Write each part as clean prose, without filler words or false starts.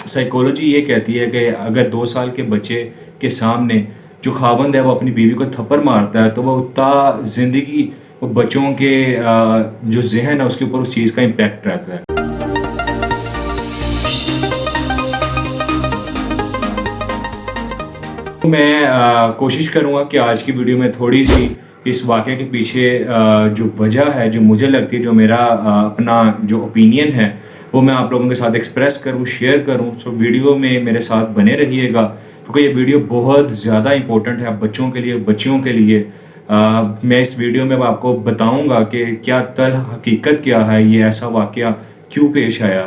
Psychology یہ کہتی ہے کہ اگر 2 سال کے بچے کے سامنے جو خاوند ہے وہ اپنی بیوی کو تھپڑ مارتا ہے تو وہ تا زندگی وہ بچوں کے جو ذہن ہے اس کے اوپر اس چیز کا امپیکٹ رہتا ہے۔ میں کوشش کروں گا کہ آج کی ویڈیو میں تھوڑی سی اس واقعے کے پیچھے جو وجہ ہے جو مجھے لگتی ہے، جو میرا اپنا جو اوپینین ہے وہ میں آپ لوگوں کے ساتھ ایکسپریس کروں، شیئر کروں۔ سو ویڈیو میں میرے ساتھ بنے رہیے گا کیونکہ یہ ویڈیو بہت زیادہ امپورٹنٹ ہے بچوں کے لیے، بچیوں کے لیے۔ میں اس ویڈیو میں آپ کو بتاؤں گا کہ کیا تل حقیقت کیا ہے، یہ ایسا واقعہ کیوں پیش آیا۔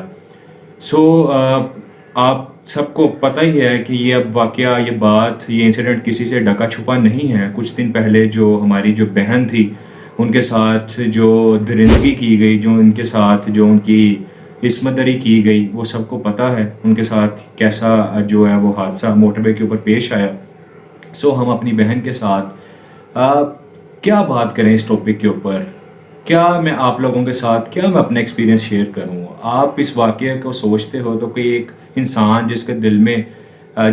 آپ سب کو پتہ ہی ہے کہ یہ اب واقعہ، یہ بات، یہ انسیڈنٹ کسی سے ڈھکا چھپا نہیں ہے۔ کچھ دن پہلے جو ہماری جو بہن تھی ان کے ساتھ جو درندگی کی گئی، جو ان کے ساتھ جو ان کی عصمت دری کی گئی، وہ سب کو پتہ ہے ان کے ساتھ کیسا جو ہے وہ حادثہ موٹر وے کے اوپر پیش آیا۔ ہم اپنی بہن کے ساتھ کیا بات کریں اس ٹاپک کے اوپر، کیا میں آپ لوگوں کے ساتھ کیا میں اپنا ایکسپیرینس شیئر کروں۔ آپ اس واقعے کو سوچتے ہو تو کوئی ایک انسان جس کے دل میں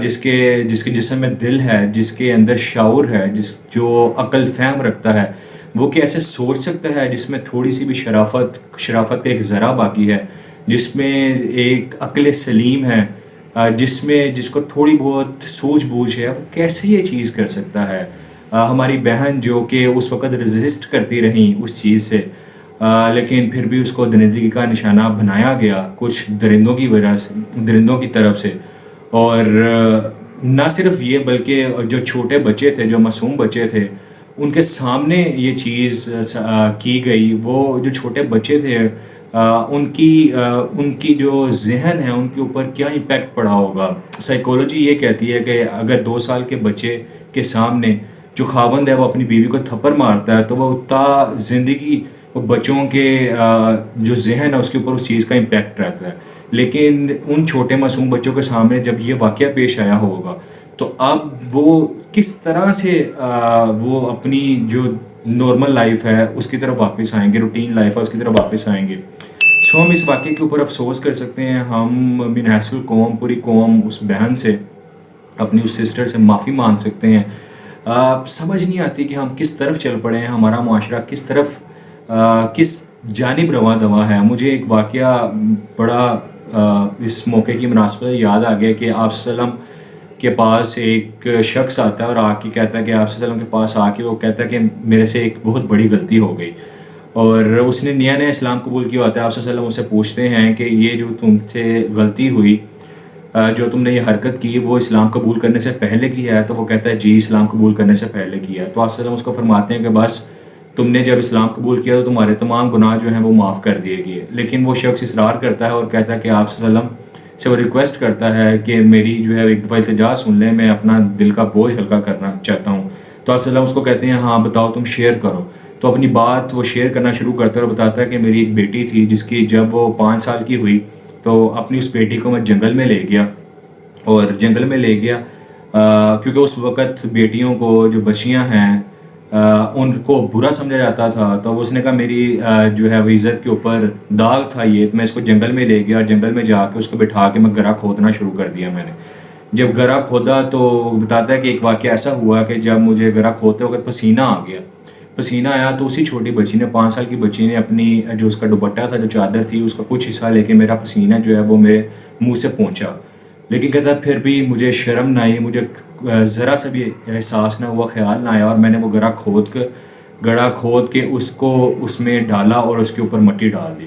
جس کے جسم میں دل ہے، جس کے اندر شعور ہے، جو عقل فہم رکھتا ہے، وہ کیسے سوچ سکتا ہے جس میں تھوڑی سی بھی شرافت کا ایک ذرا باقی ہے، جس میں ایک عقل سلیم ہے، جس کو تھوڑی بہت سوجھ بوجھ ہے، وہ کیسے یہ چیز کر سکتا ہے۔ ہماری بہن جو کہ اس وقت ریزسٹ کرتی رہیں اس چیز سے، لیکن پھر بھی اس کو درندگی کا نشانہ بنایا گیا کچھ درندوں کی وجہ سے، درندوں کی طرف سے۔ اور نہ صرف یہ بلکہ جو چھوٹے بچے تھے، جو معصوم بچے تھے، ان کے سامنے یہ چیز کی گئی۔ وہ جو چھوٹے بچے تھے ان کی جو ذہن ہے ان کے اوپر کیا امپیکٹ پڑا ہوگا۔ سائیکولوجی یہ کہتی ہے کہ اگر 2 سال کے بچے کے سامنے جو خاوند ہے وہ اپنی بیوی کو تھپڑ مارتا ہے تو وہ تا زندگی وہ بچوں کے جو ذہن ہے اس کے اوپر اس چیز کا امپیکٹ رہتا ہے۔ لیکن ان چھوٹے معصوم بچوں کے سامنے جب یہ واقعہ پیش آیا ہوگا تو اب وہ کس طرح سے وہ اپنی جو نارمل لائف ہے اس کی طرف واپس آئیں گے، روٹین لائف ہے اس کی طرف واپس آئیں گے۔ ہم اس واقعے کے اوپر افسوس کر سکتے ہیں، ہم من حیث القوم پوری قوم اس بہن سے، اپنی اس سسٹر سے معافی مانگ سکتے ہیں۔ سمجھ نہیں آتی کہ ہم کس طرف چل پڑے ہیں، ہمارا معاشرہ کس جانب رواں دواں ہے۔ مجھے ایک واقعہ بڑا اس موقع کی مناسبت یاد آ گیا کہ آپ صلی اللہ علیہ وسلم کے پاس ایک شخص آتا ہے اور آ کے کہتا ہے کہ آپ صلی اللہ علیہ وسلم کے پاس آ کے وہ کہتا ہے کہ میرے سے ایک بہت بڑی غلطی ہو گئی، اور اس نے نیا اسلام قبول کیا ہوتا ہے۔ آپ صلی اللہ علیہ وسلم اسے پوچھتے ہیں کہ یہ جو تم سے غلطی ہوئی، جو تم نے یہ حرکت کی، وہ اسلام قبول کرنے سے پہلے کی ہے؟ تو وہ کہتا ہے جی، اسلام قبول کرنے سے پہلے کیا ہے۔ تو آپ صلی اللہ علیہ وسلم اس کو فرماتے ہیں کہ بس تم نے جب اسلام قبول کیا تو تمہارے تمام گناہ جو ہیں وہ معاف کر دیے گئے۔ لیکن وہ شخص اصرار کرتا ہے اور کہتا ہے کہ آپ صلی اللہ علیہ وسلم سے وہ ریکویسٹ کرتا ہے کہ میری جو ہے ایک دفعہ التجا سن لیں، میں اپنا دل کا بوجھ ہلکا کرنا چاہتا ہوں۔ تو آپ صلی اللہ علیہ وسلم اس کو کہتے ہیں ہاں بتاؤ، تم شیئر کرو۔ تو اپنی بات وہ شیئر کرنا شروع کرتا ہے اور بتاتا ہے کہ میری ایک بیٹی تھی جس کی جب وہ 5 سال کی ہوئی تو اپنی اس بیٹی کو میں جنگل میں لے گیا، اور جنگل میں لے گیا کیونکہ اس وقت بیٹیوں کو جو بچیاں ہیں ان کو برا سمجھا جاتا تھا۔ تو اس نے کہا میری جو ہے وہ عزت کے اوپر داغ تھا یہ، تو میں اس کو جنگل میں لے گیا اور جنگل میں جا کے اس کو بٹھا کے میں گڑھا کھودنا شروع کر دیا میں نے۔ جب گڑھا کھودا تو بتاتا ہے کہ ایک واقعہ ایسا ہوا کہ جب مجھے گڑھا کھودتے وقت پسینہ آ گیا، پسینہ آیا تو اسی چھوٹی بچی نے، 5 سال کی بچی نے، اپنی جو اس کا دوپٹہ تھا، جو چادر تھی، اس کا کچھ حصہ لے کے میرا پسینہ جو ہے وہ میرے منہ سے پہنچا۔ لیکن کہتا ہے پھر بھی مجھے شرم نہ آئی، مجھے ذرا سا بھی احساس نہ ہوا، خیال نہ آیا، اور میں نے وہ گڑھا کھود کے اس کو اس میں ڈالا اور اس کے اوپر مٹی ڈال دی۔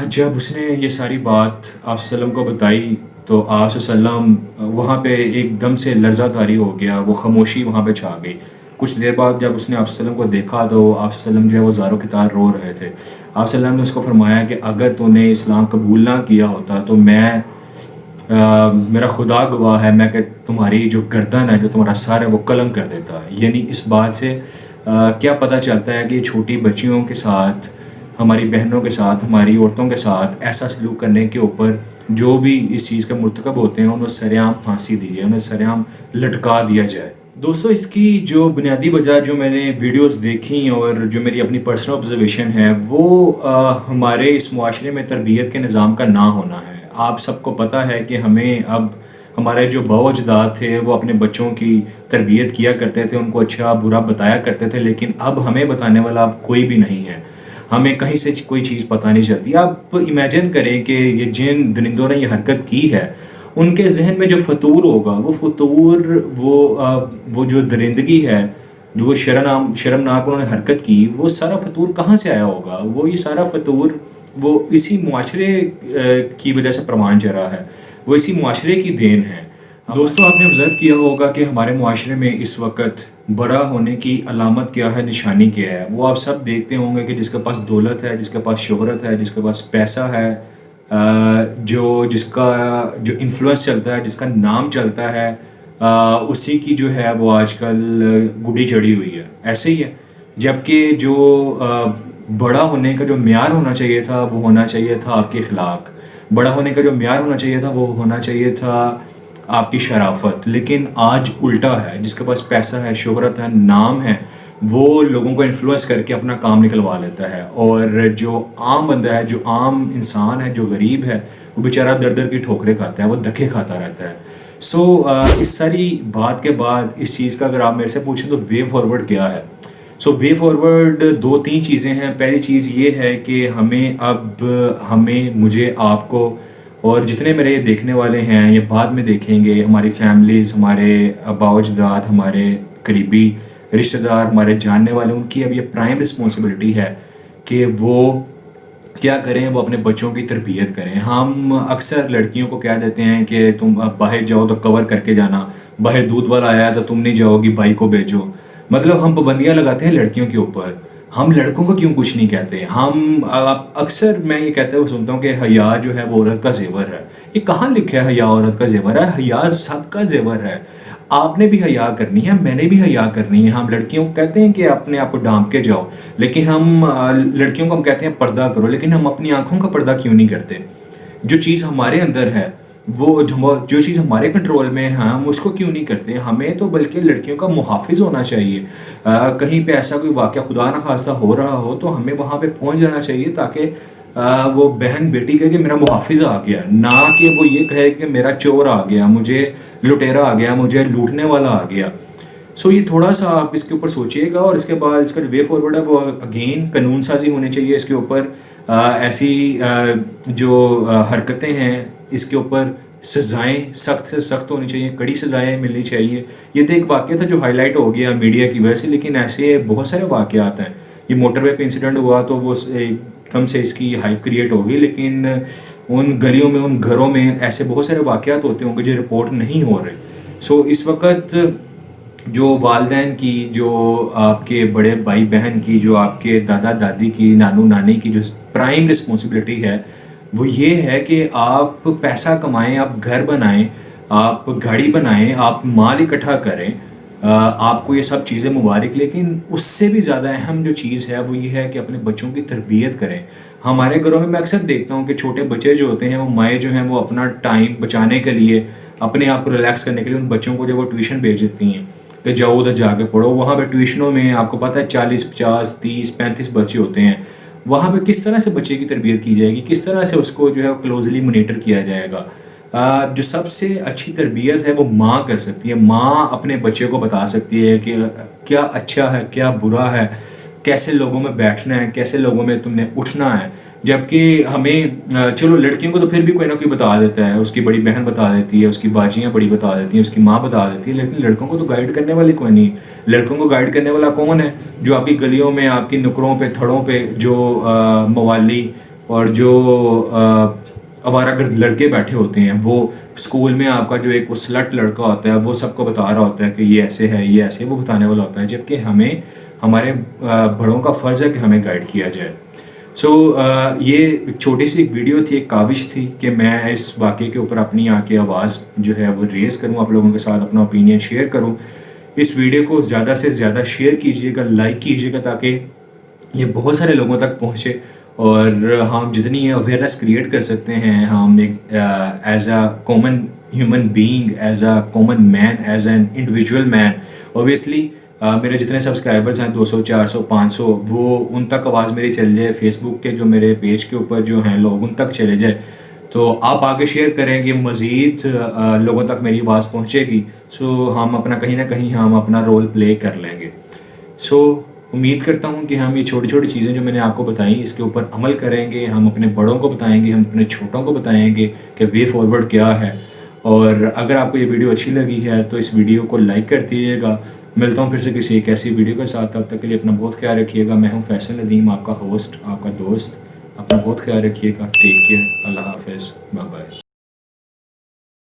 جب اس نے یہ ساری بات آپ صلی اللہ علیہ وسلم کو بتائی تو آپ صلی اللہ علیہ وسلم وہاں پہ ایک دم سے لرزہ طاری ہو گیا، وہ خاموشی وہاں پہ چھا گئی۔ کچھ دیر بعد جب اس نے آپ صلی اللہ علیہ وسلم کو دیکھا تو آپ صلی اللہ علیہ وسلم جو ہے وہ زاروں کی طرح رو رہے تھے۔ آپ صلی اللہ علیہ وسلم نے اس کو فرمایا کہ اگر تو نے اسلام قبول نہ کیا ہوتا تو میرا خدا گواہ ہے، میں کہ تمہاری جو گردن ہے، جو تمہارا سر ہے، وہ قلم کر دیتا۔ یعنی اس بات سے کیا پتہ چلتا ہے کہ چھوٹی بچیوں کے ساتھ، ہماری بہنوں کے ساتھ، ہماری عورتوں کے ساتھ ایسا سلوک کرنے کے اوپر جو بھی اس چیز کے مرتکب ہوتے ہیں انہیں سرعام پھانسی دی جائے، انہیں سرعام لٹکا دیا جائے۔ دوستو، اس کی جو بنیادی وجہ جو میں نے ویڈیوز دیکھی اور جو میری اپنی پرسنل آبزرویشن ہے وہ ہمارے اس معاشرے میں تربیت کے نظام کا نہ ہونا ہے۔ آپ سب کو پتہ ہے کہ ہمیں اب ہمارے جو باؤ اجداد تھے وہ اپنے بچوں کی تربیت کیا کرتے تھے، ان کو اچھا برا بتایا کرتے تھے، لیکن اب ہمیں بتانے والا اب کوئی بھی نہیں ہے، ہمیں کہیں سے کوئی چیز پتہ نہیں چلتی۔ آپ امیجن کریں کہ یہ جن درندوں نے یہ حرکت کی ہے، ان کے ذہن میں جو فطور ہوگا، وہ فطور وہ جو درندگی ہے، جو وہ شرمناک انہوں نے حرکت کی، وہ سارا فطور کہاں سے آیا ہوگا؟ وہ یہ سارا فطور وہ اسی معاشرے کی وجہ سے پروان چڑھا ہے، وہ اسی معاشرے کی دین ہے۔ دوستوں، آپ نے آبزرو کیا ہوگا کہ ہمارے معاشرے میں اس وقت بڑا ہونے کی علامت کیا ہے، نشانی کیا ہے؟ وہ آپ سب دیکھتے ہوں گے کہ جس کے پاس دولت ہے، جس کے پاس شہرت ہے، جس کے پاس پیسہ ہے، جس کا جو انفلوئنس چلتا ہے، جس کا نام چلتا ہے، اسی کی جو ہے وہ آج کل گڈی چڑھی ہوئی ہے۔ ایسے ہی ہے، جبکہ جو بڑا ہونے کا جو معیار ہونا چاہیے تھا وہ ہونا چاہیے تھا آپ کے اخلاق، بڑا ہونے کا جو معیار ہونا چاہیے تھا وہ ہونا چاہیے تھا آپ کی شرافت، لیکن آج الٹا ہے۔ جس کے پاس پیسہ ہے، شہرت ہے، نام ہے، وہ لوگوں کو انفلوئنس کر کے اپنا کام نکلوا لیتا ہے، اور جو عام بندہ ہے، جو عام انسان ہے، جو غریب ہے، وہ بیچارہ در در کی ٹھوکریں کھاتا ہے، وہ دھکے کھاتا رہتا ہے۔ اس ساری بات کے بعد اس چیز کا اگر آپ میرے سے پوچھیں تو وے فارورڈ کیا ہے؟ وے فارورڈ دو تین چیزیں ہیں۔ پہلی چیز یہ ہے کہ مجھے، آپ کو، اور جتنے میرے یہ دیکھنے والے ہیں یہ بعد میں دیکھیں گے، ہماری فیملیز، ہمارے باؤ اجداد، ہمارے قریبی رشتہ دار، ہمارے جاننے والے، ان کی اب یہ پرائم رسپانسبلٹی ہے کہ وہ کیا کریں، وہ اپنے بچوں کی تربیت کریں۔ ہم اکثر لڑکیوں کو کہہ دیتے ہیں کہ تم اب باہر جاؤ تو کور کر کے جانا، باہر دودھ والا آیا تو تم نہیں جاؤ گی، بھائی کو بھیجو۔ مطلب ہم پابندیاں لگاتے ہیں لڑکیوں کے اوپر، ہم لڑکوں کو کیوں کچھ نہیں کہتے؟ اکثر میں یہ کہتے ہوئے سنتا ہوں کہ حیا جو ہے وہ عورت کا زیور ہے۔ یہ کہاں لکھا ہے حیا عورت کا زیور ہے؟ حیا سب کا زیور ہے۔ آپ نے بھی حیا کرنی ہے، میں نے بھی حیا کرنی ہے۔ ہم لڑکیوں کو کہتے ہیں کہ اپنے آپ کو ڈھانپ کے جاؤ، لیکن ہم لڑکیوں کو ہم کہتے ہیں پردہ کرو، لیکن ہم اپنی آنکھوں کا پردہ کیوں نہیں کرتے؟ جو چیز ہمارے اندر ہے، وہ جو چیز ہمارے کنٹرول میں ہے، ہم اس کو کیوں نہیں کرتے؟ ہمیں تو بلکہ لڑکیوں کا محافظ ہونا چاہیے۔ کہیں پہ ایسا کوئی واقعہ خدا نہ خواستہ ہو رہا ہو تو ہمیں وہاں پہ پہنچ جانا چاہیے، تاکہ وہ بہن بیٹی کہے کہ میرا محافظ آ گیا، نہ کہ وہ یہ کہے کہ میرا چور آ گیا، مجھے لٹیرا آ گیا، مجھے لوٹنے والا آ گیا۔ یہ تھوڑا سا آپ اس کے اوپر سوچئے گا، اور اس کے بعد اس کا جو وے فارورڈ ہے وہ اگین قانون سازی ہونی چاہیے اس کے اوپر۔ ایسی جو حرکتیں ہیں اس کے اوپر سزائیں سخت سے سخت ہونی چاہیے، کڑی سزائیں ملنی چاہیے۔ یہ تو ایک واقعہ تھا جو ہائی لائٹ ہو گیا میڈیا کی وجہ سے، لیکن ایسے بہت سارے واقعات ہیں۔ یہ موٹر وے پہ انسیڈنٹ ہوا تو وہ ایک دم سے اس کی ہائپ کریٹ ہو گئی، لیکن ان گلیوں میں، ان گھروں میں ایسے بہت سارے واقعات ہوتے ہوں گے جو رپورٹ نہیں ہو رہے۔ اس وقت جو والدین کی، جو آپ کے بڑے بھائی بہن کی، جو آپ کے دادا دادی کی، نانو نانی کی جو پرائم رسپانسبلٹی ہے وہ یہ ہے کہ آپ پیسہ کمائیں، آپ گھر بنائیں، آپ گاڑی بنائیں، آپ مال اکٹھا کریں، آپ کو یہ سب چیزیں مبارک، لیکن اس سے بھی زیادہ اہم جو چیز ہے وہ یہ ہے کہ اپنے بچوں کی تربیت کریں۔ ہمارے گھروں میں اکثر دیکھتا ہوں کہ چھوٹے بچے جو ہوتے ہیں، وہ مائیں جو ہیں وہ اپنا ٹائم بچانے کے لیے، اپنے آپ کو ریلیکس کرنے کے لیے ان بچوں کو جو وہ ٹیوشن بھیج دیتی ہیں کہ جاؤ ادھر جا کے پڑھو۔ وہاں پہ ٹیوشنوں میں آپ کو پتہ ہے 40 50 30 35 بچے ہوتے ہیں، وہاں پہ کس طرح سے بچے کی تربیت کی جائے گی، کس طرح سے اس کو جو ہے کلوزلی مانیٹر کیا جائے گا؟ جو سب سے اچھی تربیت ہے وہ ماں کر سکتی ہے۔ ماں اپنے بچے کو بتا سکتی ہے کہ کیا اچھا ہے، کیا برا ہے، کیسے لوگوں میں بیٹھنا ہے، کیسے لوگوں میں تم نے اٹھنا ہے۔ جبکہ ہمیں چلو لڑکیوں کو تو پھر بھی کوئی نہ کوئی بتا دیتا ہے، اس کی بڑی بہن بتا دیتی ہے، اس کی باجیاں بڑی بتا دیتی ہیں، اس کی ماں بتا دیتی ہے، لیکن لڑکوں کو تو گائیڈ کرنے والی کوئی نہیں۔ لڑکوں کو گائیڈ کرنے والا کون ہے؟ جو آپ کی گلیوں میں، آپ کی نکروں پہ، تھڑوں پہ جو موالی اور جو آوارہ گرد لڑکے بیٹھے ہوتے ہیں، وہ اسکول میں آپ کا جو ایک وہ سلٹ لڑکا ہوتا ہے، وہ سب کو بتا رہا ہوتا ہے کہ یہ ایسے ہے، یہ ایسے، وہ بتانے والا ہوتا ہے، جبکہ ہمارے بڑوں کا فرض ہے کہ ہمیں گائیڈ کیا جائے۔ یہ ایک چھوٹی سی ایک ویڈیو تھی، ایک کاوش تھی کہ میں اس واقعے کے اوپر اپنی آ کے آواز جو ہے وہ ریز کروں، آپ لوگوں کے ساتھ اپنا اوپینین شیئر کروں۔ اس ویڈیو کو زیادہ سے زیادہ شیئر کیجیے گا، لائک کیجیے گا، تاکہ یہ بہت سارے لوگوں تک پہنچے، اور ہم جتنی اویئرنیس کریٹ کر سکتے ہیں، ہم ایک as a common human being, as a common man, as an individual man, obviously میرے جتنے سبسکرائبرز ہیں 200 400 500، وہ ان تک آواز میری چل جائے، فیس بک کے جو میرے پیج کے اوپر جو ہیں لوگ ان تک چلے جائے، تو آپ آگے شیئر کریں گے، مزید لوگوں تک میری آواز پہنچے گی، سو ہم اپنا کہیں نہ کہیں ہم اپنا رول پلے کر لیں گے. سو امید کرتا ہوں کہ ہم یہ چھوٹی چھوٹی چیزیں جو میں نے آپ کو بتائیں اس کے اوپر عمل کریں گے. ہم اپنے بڑوں کو بتائیں گے، ہم اپنے چھوٹوں کو بتائیں گے کہ وے فارورڈ کیا ہے. اور اگر آپ کو یہ ویڈیو اچھی لگی ہے تو اس ویڈیو کو لائک کر دیجیے گا. ملتا ہوں پھر سے کسی ایک ایسی ویڈیو کے ساتھ. تب تک کے لیے اپنا بہت خیال رکھیے گا. میں ہوں فیصل ندیم، آپ کا ہوسٹ، آپ کا دوست. اپنا بہت خیال رکھیے گا. ٹیک کیئر. اللہ حافظ. Bye bye.